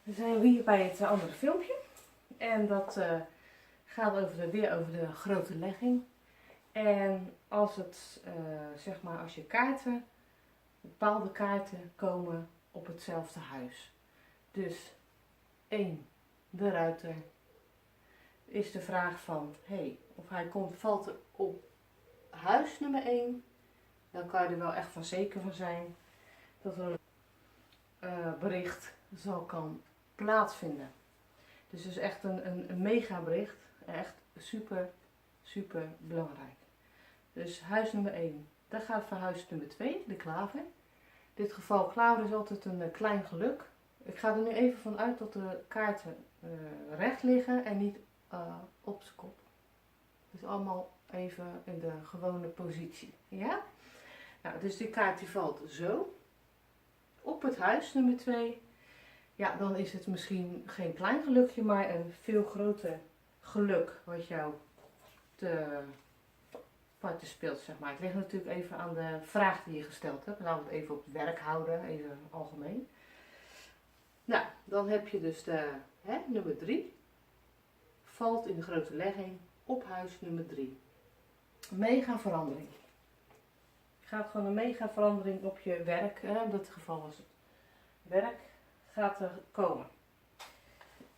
Dan zijn we hier bij het andere filmpje. En dat gaat weer over de grote legging. En als het, zeg maar, als je kaarten, bepaalde kaarten komen op hetzelfde huis. Dus 1, de ruiter, is de vraag van, of hij valt op huis nummer 1, dan kan je er wel echt van zeker van zijn dat er een bericht kan plaatsvinden. Dus het is echt een mega bericht. Echt super, super belangrijk. Dus huis nummer 1. Dat gaat voor huis nummer 2, de klaver. In dit geval, klaver is altijd een klein geluk. Ik ga er nu even van uit dat de kaarten recht liggen en niet op z'n kop. Dus allemaal even in de gewone positie. Ja? Nou, dus die kaart die valt zo. Op het huis nummer 2. Ja, dan is het misschien geen klein gelukje, maar een veel groter geluk wat jou te parten speelt, zeg maar. Het ligt natuurlijk even aan de vraag die je gesteld hebt. Laten we het even op het werk houden, even algemeen. Nou, dan heb je dus de nummer 3. Valt in de grote legging op huis nummer 3. Mega verandering. Je gaat gewoon een mega verandering op je werk, in dit geval was het werk, gaat er komen.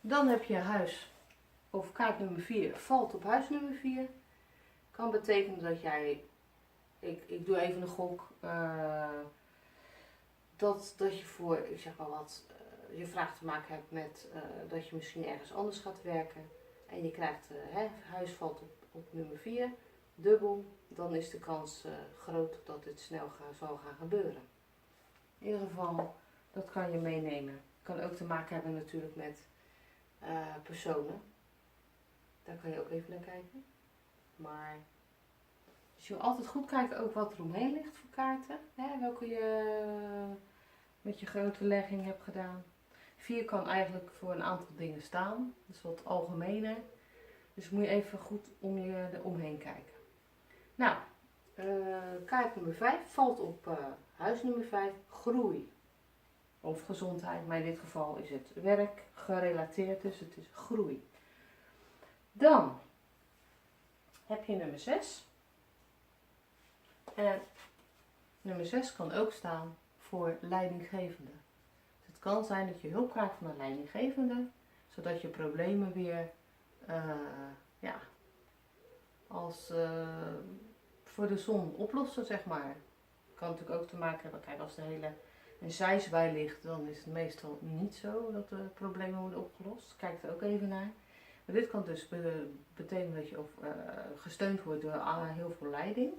Dan heb je huis, of kaart nummer 4, valt op huis nummer 4. Kan betekenen dat jij, ik doe even een gok, dat je voor, ik zeg maar wat, je vraag te maken hebt met dat je misschien ergens anders gaat werken. En je krijgt, huis valt op nummer 4, dubbel, dan is de kans groot dat dit snel zal gaan gebeuren. In ieder geval, dat kan je meenemen. Kan ook te maken hebben natuurlijk met personen. Daar kan je ook even naar kijken. Maar dus je wil altijd goed kijken ook wat er omheen ligt voor kaarten. Welke je met je grote legging hebt gedaan. 4 kan eigenlijk voor een aantal dingen staan. Dat is wat algemener. Dus moet je even goed om je eromheen kijken. Nou, kaart nummer 5 valt op huis nummer 5, groei. Of gezondheid, maar in dit geval is het werk gerelateerd, dus het is groei. Dan heb je nummer 6. En nummer 6 kan ook staan voor leidinggevende. Dus het kan zijn dat je hulp krijgt van een leidinggevende, zodat je problemen weer als voor de zon oplossen, zeg maar. Het kan natuurlijk ook te maken hebben, kijk, als er een zeis bij ligt, dan is het meestal niet zo dat de problemen worden opgelost. Kijk er ook even naar. Maar dit kan dus betekenen dat je gesteund wordt door heel veel leiding.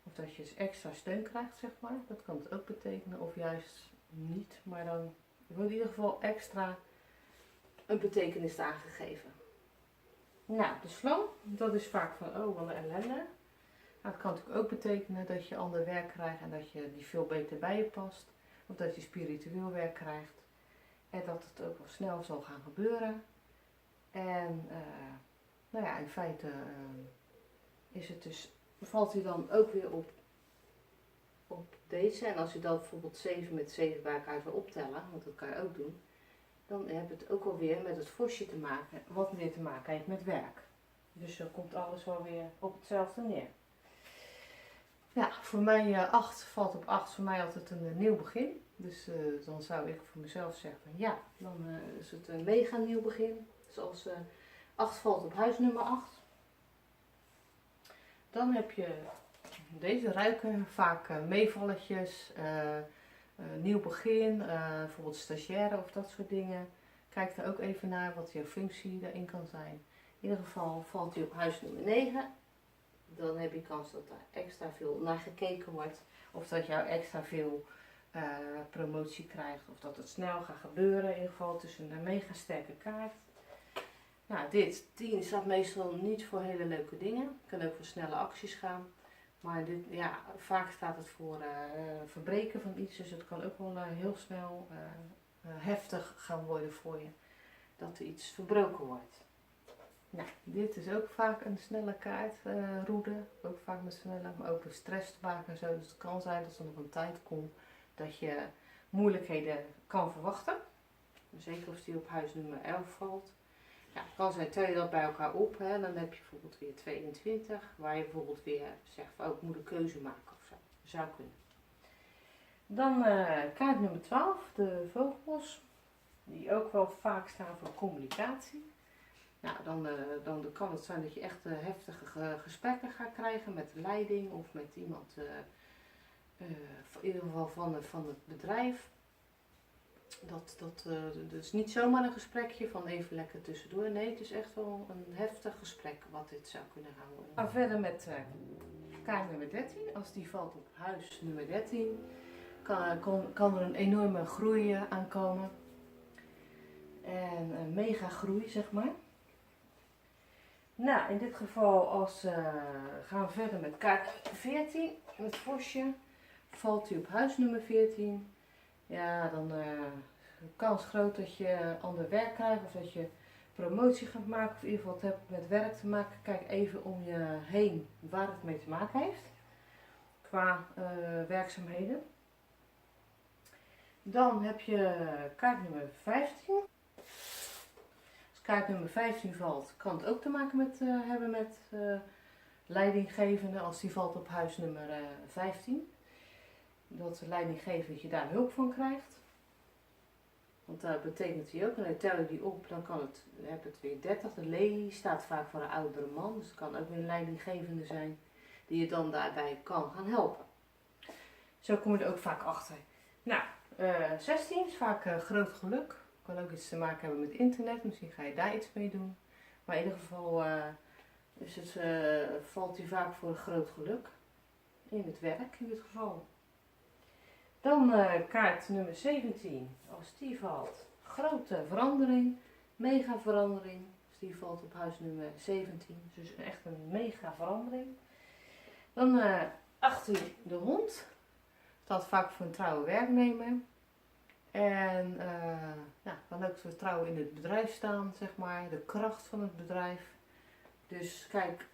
Of dat je extra steun krijgt, zeg maar. Dat kan het ook betekenen. Of juist niet. Maar dan wordt in ieder geval extra een betekenis aangegeven. Nou, de slang, dat is vaak van, wat een ellende. Nou, het kan natuurlijk ook betekenen dat je ander werk krijgt en dat je die veel beter bij je past. Of dat je spiritueel werk krijgt. En dat het ook wel snel zal gaan gebeuren. En in feite is het dus, valt hij dan ook weer op deze. En als je dan bijvoorbeeld 7 met 7 bij elkaar wil optellen, want dat kan je ook doen. Dan heb je het ook alweer met het vosje te maken, wat weer te maken heeft met werk. Dus dan komt alles wel weer op hetzelfde neer. Ja, voor mij 8 valt op 8, voor mij altijd een nieuw begin. Dus dan zou ik voor mezelf zeggen van ja, dan is het een mega nieuw begin. Dus als 8 valt op huis nummer 8. Dan heb je deze ruiken, vaak meevalletjes, nieuw begin, bijvoorbeeld stagiaire of dat soort dingen. Kijk er ook even naar wat jouw functie daarin kan zijn. In ieder geval valt hij op huis nummer 9. Dan heb je kans dat er extra veel naar gekeken wordt. Of dat jou extra veel promotie krijgt. Of dat het snel gaat gebeuren. In ieder geval, het is een mega sterke kaart. Nou, dit 10 staat meestal niet voor hele leuke dingen. Het kan ook voor snelle acties gaan. Maar dit, vaak staat het voor verbreken van iets. Dus het kan ook wel heel snel heftig gaan worden voor je. Dat er iets verbroken wordt. Nou, dit is ook vaak een snelle kaart, roede. Ook vaak met snelle, maar ook met stress te maken en zo. Dus het kan zijn dat er nog een tijd komt dat je moeilijkheden kan verwachten. Zeker als die op huisnummer 11 valt. Ja, het kan zijn, tel je dat bij elkaar op, hè, dan heb je bijvoorbeeld weer 22, waar je bijvoorbeeld weer zegt van, ik moet een keuze maken of zo. Dat zou kunnen. Dan kaart nummer 12, de vogels, die ook wel vaak staan voor communicatie. Nou, dan kan het zijn dat je echt heftige gesprekken gaat krijgen met de leiding of met iemand, in ieder geval van het bedrijf. Dat is niet zomaar een gesprekje van even lekker tussendoor. Nee, het is echt wel een heftig gesprek wat dit zou kunnen gaan worden. We gaan verder met kaart nummer 13. Als die valt op huis nummer 13, kan er een enorme groei aankomen. En een mega groei, zeg maar. Nou, in dit geval gaan we verder met kaart 14. Het vosje. Valt u op huis nummer 14. Ja, dan kans groot dat je ander werk krijgt of dat je promotie gaat maken of in ieder geval het hebt met werk te maken. Kijk even om je heen waar het mee te maken heeft qua werkzaamheden. Dan heb je kaart nummer 15. Als kaart nummer 15 valt, kan het ook te maken hebben met leidinggevende als die valt op huis nummer 15. Dat de leidinggevende dat je daar hulp van krijgt. Want dat betekent die ook. En dan tel je die op, dan heb het weer 30. De lelie staat vaak voor een oudere man. Dus het kan ook weer een leidinggevende zijn die je dan daarbij kan gaan helpen. Zo kom je er ook vaak achter. Nou, 16 is vaak groot geluk. Kan ook iets te maken hebben met internet. Misschien ga je daar iets mee doen. Maar in ieder geval valt hij vaak voor groot geluk. In het werk in dit geval. Dan kaart nummer 17. Als die valt, grote verandering, mega verandering. Als die valt op huis nummer 17, dus echt een mega verandering. Dan 18, de hond. Staat vaak voor een trouwe werknemer. En kan ook vertrouwen in het bedrijf staan, zeg maar. De kracht van het bedrijf. Dus kijk,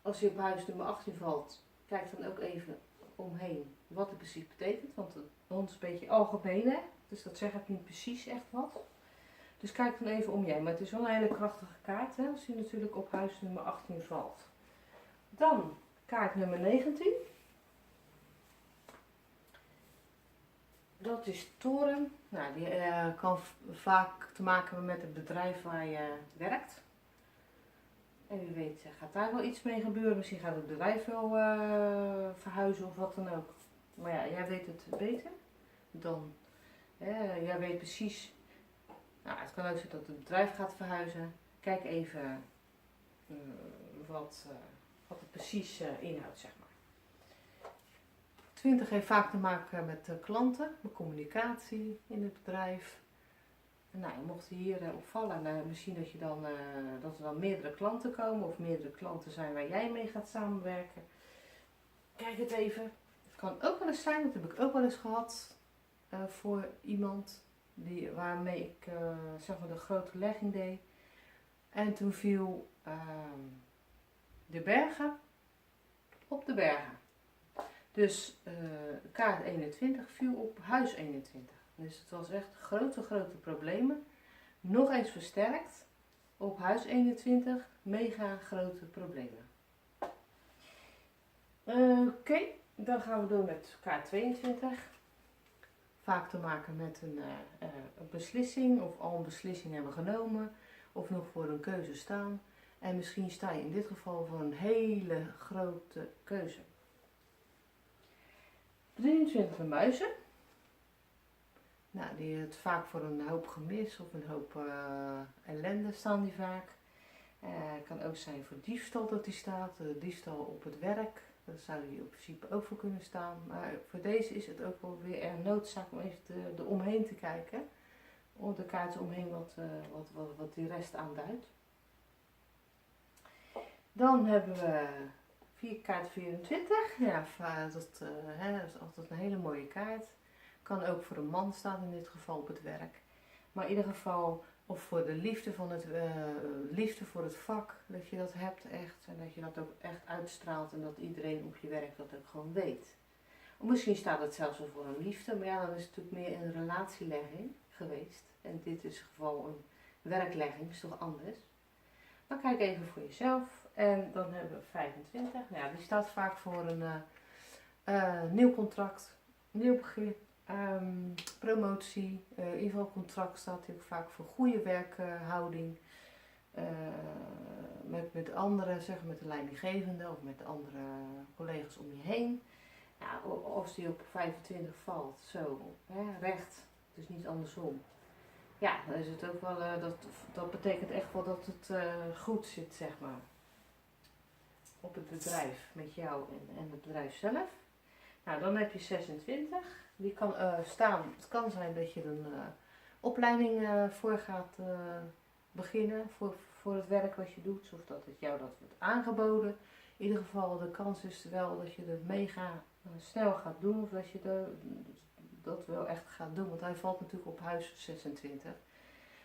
als je op huis nummer 18 valt, kijk dan ook even omheen wat het precies betekent. Want de hond is een beetje algemeen, hè? Dus dat zegt ook niet precies echt wat. Dus kijk dan even om je heen. Maar het is wel een hele krachtige kaart, hè? Als je natuurlijk op huis nummer 18 valt. Dan kaart nummer 19. Dat is toren. Nou, die kan vaak te maken hebben met het bedrijf waar je werkt. En wie weet gaat daar wel iets mee gebeuren. Misschien gaat het bedrijf wel verhuizen of wat dan ook. Maar ja, jij weet het beter dan. Jij weet precies. Nou, het kan ook zijn dat het bedrijf gaat verhuizen. Kijk even wat het precies inhoudt, zeg maar. 20 heeft vaak te maken met klanten, met communicatie in het bedrijf. Nou, mocht je hier opvallen, misschien dat er dan meerdere klanten komen of meerdere klanten zijn waar jij mee gaat samenwerken. Kijk het even. Het kan ook wel eens zijn, dat heb ik ook wel eens gehad voor iemand waarmee ik zeg maar de grote legging deed. En toen viel de bergen op de bergen. Dus kaart 21 viel op huis 21. Dus het was echt grote problemen. Nog eens versterkt. Op huis 21 mega grote problemen. Oké, dan gaan we door met kaart 22. Vaak te maken met een beslissing of al een beslissing hebben genomen. Of nog voor een keuze staan. En misschien sta je in dit geval voor een hele grote keuze. 23 muizen. Nou, die het vaak voor een hoop gemis of een hoop ellende staan die vaak. Kan ook zijn voor diefstal dat die staat, diefstal op het werk. Daar zou die in principe ook voor kunnen staan. Maar voor deze is het ook wel weer een noodzaak om even er omheen te kijken. Om de kaarten omheen wat die rest aanduidt. Dan hebben we kaart 24. Ja, dat is altijd een hele mooie kaart. Kan ook voor een man staan in dit geval op het werk. Maar in ieder geval, of voor de liefde voor het vak, dat je dat hebt echt. En dat je dat ook echt uitstraalt en dat iedereen op je werk dat ook gewoon weet. Of misschien staat het zelfs wel voor een liefde, maar ja, dan is het natuurlijk meer een relatielegging. geweest. En dit is geval een werklegging, is toch anders. Dan kijk even voor jezelf. En dan hebben we 25. Nou ja, die staat vaak voor een nieuw contract, nieuw begin, promotie. In ieder geval contract staat ook vaak voor goede werkhouding. Met anderen, zeg maar met de leidinggevende of met andere collega's om je heen. Ja, als die op 25 valt, zo, hè, recht, dus niet andersom. Ja, dan is het ook wel, dat betekent echt wel dat het goed zit, zeg maar. Op het bedrijf, met jou en het bedrijf zelf. Nou, dan heb je 26. Die kan staan, het kan zijn dat je een opleiding voor gaat beginnen, voor het werk wat je doet. Of dat het jou dat wordt aangeboden. In ieder geval, de kans is wel dat je het mega snel gaat doen. Of dat je dat wel echt gaat doen. Want hij valt natuurlijk op huis 26.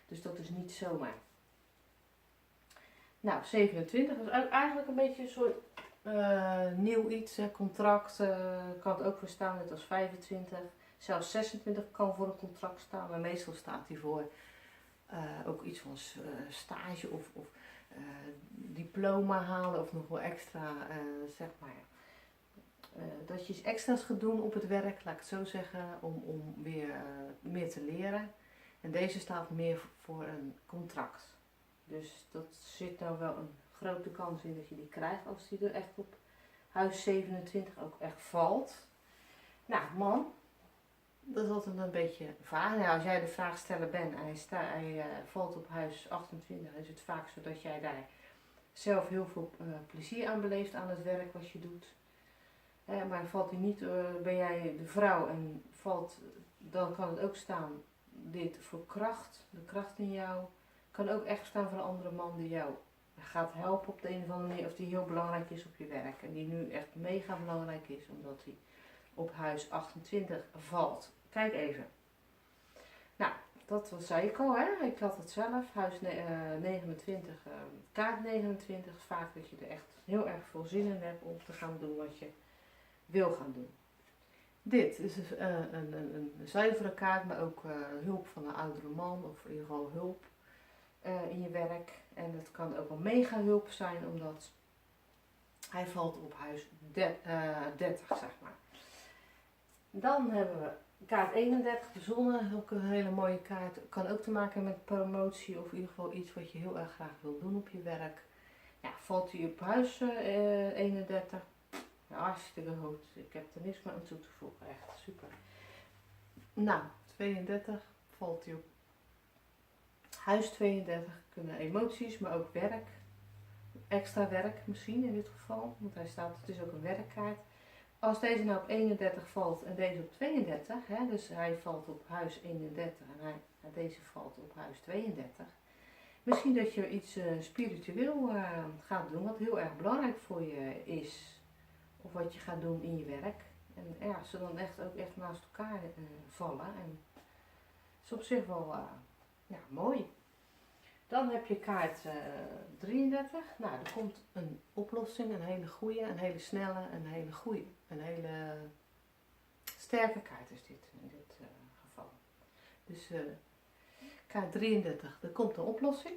Dus dat is niet zomaar. Nou, 27 is eigenlijk een beetje een soort nieuw iets. Contract kan het ook voor staan, net als 25. Zelfs 26 kan voor een contract staan. Maar meestal staat hij voor ook iets van stage of diploma halen. Of nog wel extra, zeg maar. Dat je iets extra's gaat doen op het werk, laat ik het zo zeggen, om weer meer te leren. En deze staat meer voor een contract. Dus dat zit nou wel een grote kans in dat je die krijgt als die er echt op huis 27 ook echt valt. Nou man, dat is altijd een beetje vaag. Nou, als jij de vraagsteller bent en hij valt op huis 28, is het vaak zo dat jij daar zelf heel veel plezier aan beleeft aan het werk wat je doet. Maar valt hij niet, ben jij de vrouw en dan kan het ook staan, dit voor kracht, de kracht in jou. Kan ook echt staan voor een andere man die jou gaat helpen op de een of andere manier, of die heel belangrijk is op je werk. En die nu echt mega belangrijk is, omdat hij op huis 28 valt. Kijk even. Nou, dat zei ik al, hè. Ik had het zelf, huis 29, kaart 29. Vaak dat je er echt heel erg veel zin in hebt om te gaan doen wat je wil gaan doen. Dit is een zuivere kaart, maar ook hulp van een oudere man, of in ieder geval hulp in je werk. En dat kan ook wel mega hulp zijn, omdat hij valt op huis 30, zeg maar. Dan hebben we kaart 31, de zon, ook een hele mooie kaart. Kan ook te maken met promotie, of in ieder geval iets wat je heel erg graag wil doen op je werk. Ja, valt hij op huis 31. Ja, hartstikke goed. Ik heb er niks meer aan toe te voegen. Echt super. Nou, 32 valt hij op huis 32. Kunnen emoties, maar ook werk. Extra werk misschien in dit geval. Want hij staat, het is ook een werkkaart. Als deze nou op 31 valt en deze op 32. Hè, dus hij valt op huis 31 en deze valt op huis 32. Misschien dat je iets spiritueel gaat doen. Wat heel erg belangrijk voor je is. Of wat je gaat doen in je werk. En ja, ze dan echt ook echt naast elkaar vallen. En dat is op zich wel mooi. Dan heb je kaart 33. Nou, er komt een oplossing. Een hele goede, een hele snelle, een hele goede. Een hele sterke kaart is dit in dit geval. Dus kaart 33. Er komt een oplossing.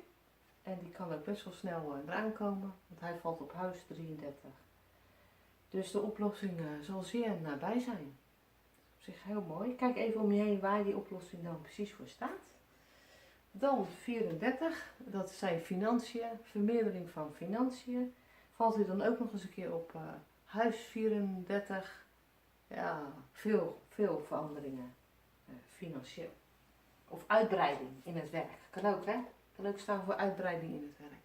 En die kan ook best wel snel eraan komen. Want hij valt op huis 33. Dus de oplossing zal zeer nabij zijn. Op zich heel mooi. Kijk even om je heen waar die oplossing dan precies voor staat. Dan 34, dat zijn financiën, vermeerdering van financiën. Valt u dan ook nog eens een keer op huis 34. Ja, veel veranderingen financieel. Of uitbreiding in het werk. Kan ook, hè? Kan ook staan voor uitbreiding in het werk.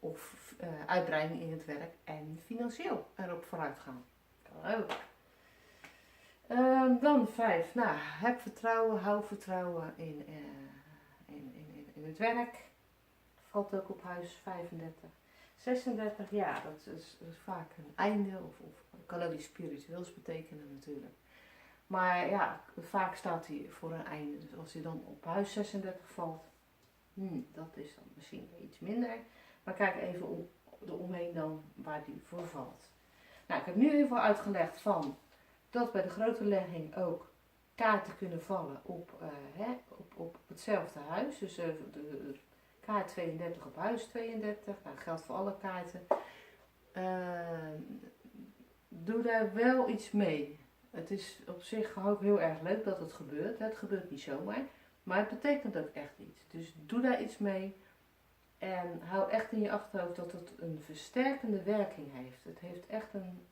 Of uitbreiding in het werk en financieel erop vooruit gaan. Kan ook. Dan 5. Nou, heb vertrouwen, hou vertrouwen in het werk. Valt ook op huis 35. 36, ja, dat is vaak een einde. Of kan ook iets spiritueels betekenen natuurlijk. Maar ja, vaak staat hij voor een einde. Dus als hij dan op huis 36 valt, dat is dan misschien iets minder. Maar kijk even eromheen dan waar die voor valt. Nou, ik heb nu even uitgelegd van dat bij de grote legging ook kaarten kunnen vallen op hetzelfde huis. Dus de kaart 32 op huis 32. Nou, dat geldt voor alle kaarten. Doe daar wel iets mee. Het is op zich ook heel erg leuk dat het gebeurt. Het gebeurt niet zomaar. Maar het betekent ook echt iets. Dus doe daar iets mee. En hou echt in je achterhoofd dat het een versterkende werking heeft. Het heeft echt een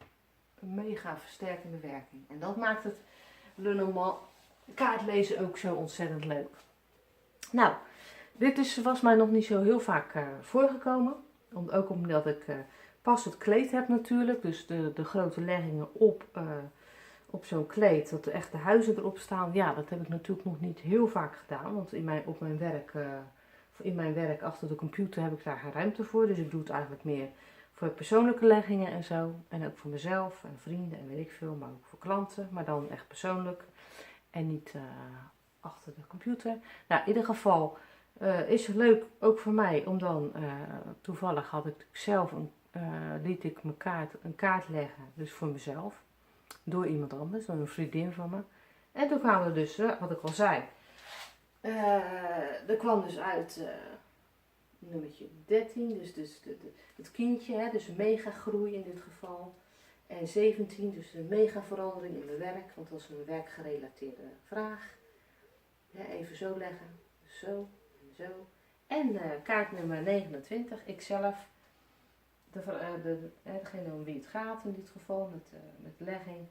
mega versterkende werking. En dat maakt het Lenormand kaartlezen ook zo ontzettend leuk. Nou, dit was mij nog niet zo heel vaak voorgekomen. Ook omdat ik pas het kleed heb natuurlijk. Dus de grote leggingen op zo'n kleed. Dat er echt de huizen erop staan. Ja, dat heb ik natuurlijk nog niet heel vaak gedaan. Want in mijn werk achter de computer heb ik daar geen ruimte voor. Dus ik doe het eigenlijk meer voor persoonlijke leggingen en zo. En ook voor mezelf en vrienden en weet ik veel. Maar ook voor klanten. Maar dan echt persoonlijk. En niet achter de computer. Nou, in ieder geval is het leuk ook voor mij. Om dan, toevallig had ik zelf liet ik een kaart leggen. Dus voor mezelf. Door iemand anders. Door een vriendin van me. En toen kwamen er dus, wat ik al zei. Er kwam dus uit nummertje 13, dus het kindje, hè, dus een mega groei in dit geval. En 17, dus een mega verandering in mijn werk, want dat was een werkgerelateerde vraag. Ja, even zo leggen, zo en zo. En kaart nummer 29, ikzelf, degene om wie het gaat in dit geval, met legging,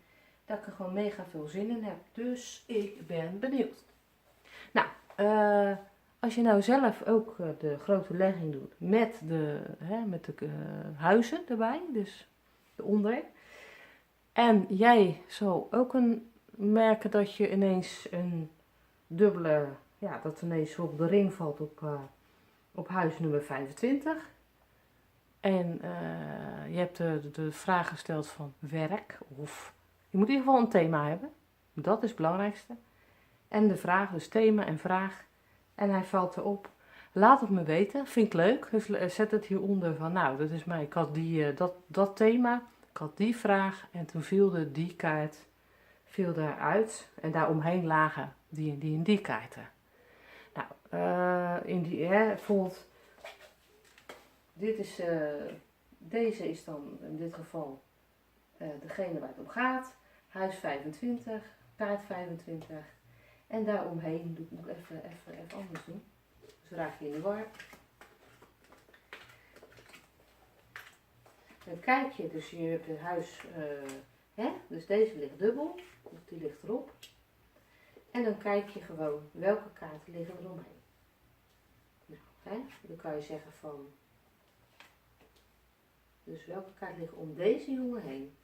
dat ik er gewoon mega veel zin in heb. Dus ik ben benieuwd. Nou, als je nou zelf ook de grote legging doet met de huizen erbij, dus eronder. En jij zal ook merken dat je ineens een dubbele, ja, dat ineens op de ring valt op huis nummer 25. En je hebt de vraag gesteld van werk, of je moet in ieder geval een thema hebben. Dat is het belangrijkste. En de vraag, dus thema en vraag. En hij valt erop. Laat het me weten, vind ik leuk. Dus zet het hieronder van, nou, dat is mij. Ik had dat thema, ik had die vraag en toen viel die kaart daaruit. En daaromheen lagen die en die kaarten. Nou, bijvoorbeeld, deze is dan in dit geval degene waar het om gaat. Huis 25, kaart 25. En daaromheen moet ik even anders doen. Dus raak je in de war. Dan kijk je, dus je hebt het huis, dus deze ligt dubbel, of die ligt erop. En dan kijk je gewoon welke kaarten liggen er omheen. Nou, dan kan je zeggen van, dus welke kaart ligt om deze jongen heen.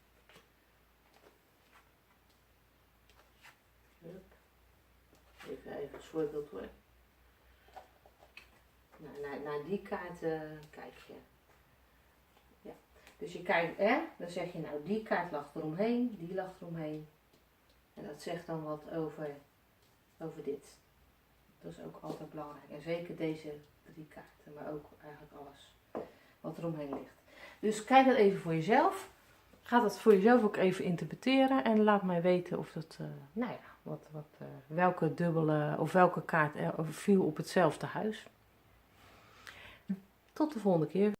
Hup. Even een voorbeeld hoor. Naar die kaarten kijk je. Ja. Dus je kijkt, dan zeg je nou die kaart lag eromheen, die lag eromheen. En dat zegt dan wat over dit. Dat is ook altijd belangrijk. En zeker deze 3 kaarten, maar ook eigenlijk alles wat eromheen ligt. Dus kijk dat even voor jezelf. Ga dat voor jezelf ook even interpreteren en laat mij weten of dat, welke dubbele of welke kaart er viel op hetzelfde huis. Tot de volgende keer.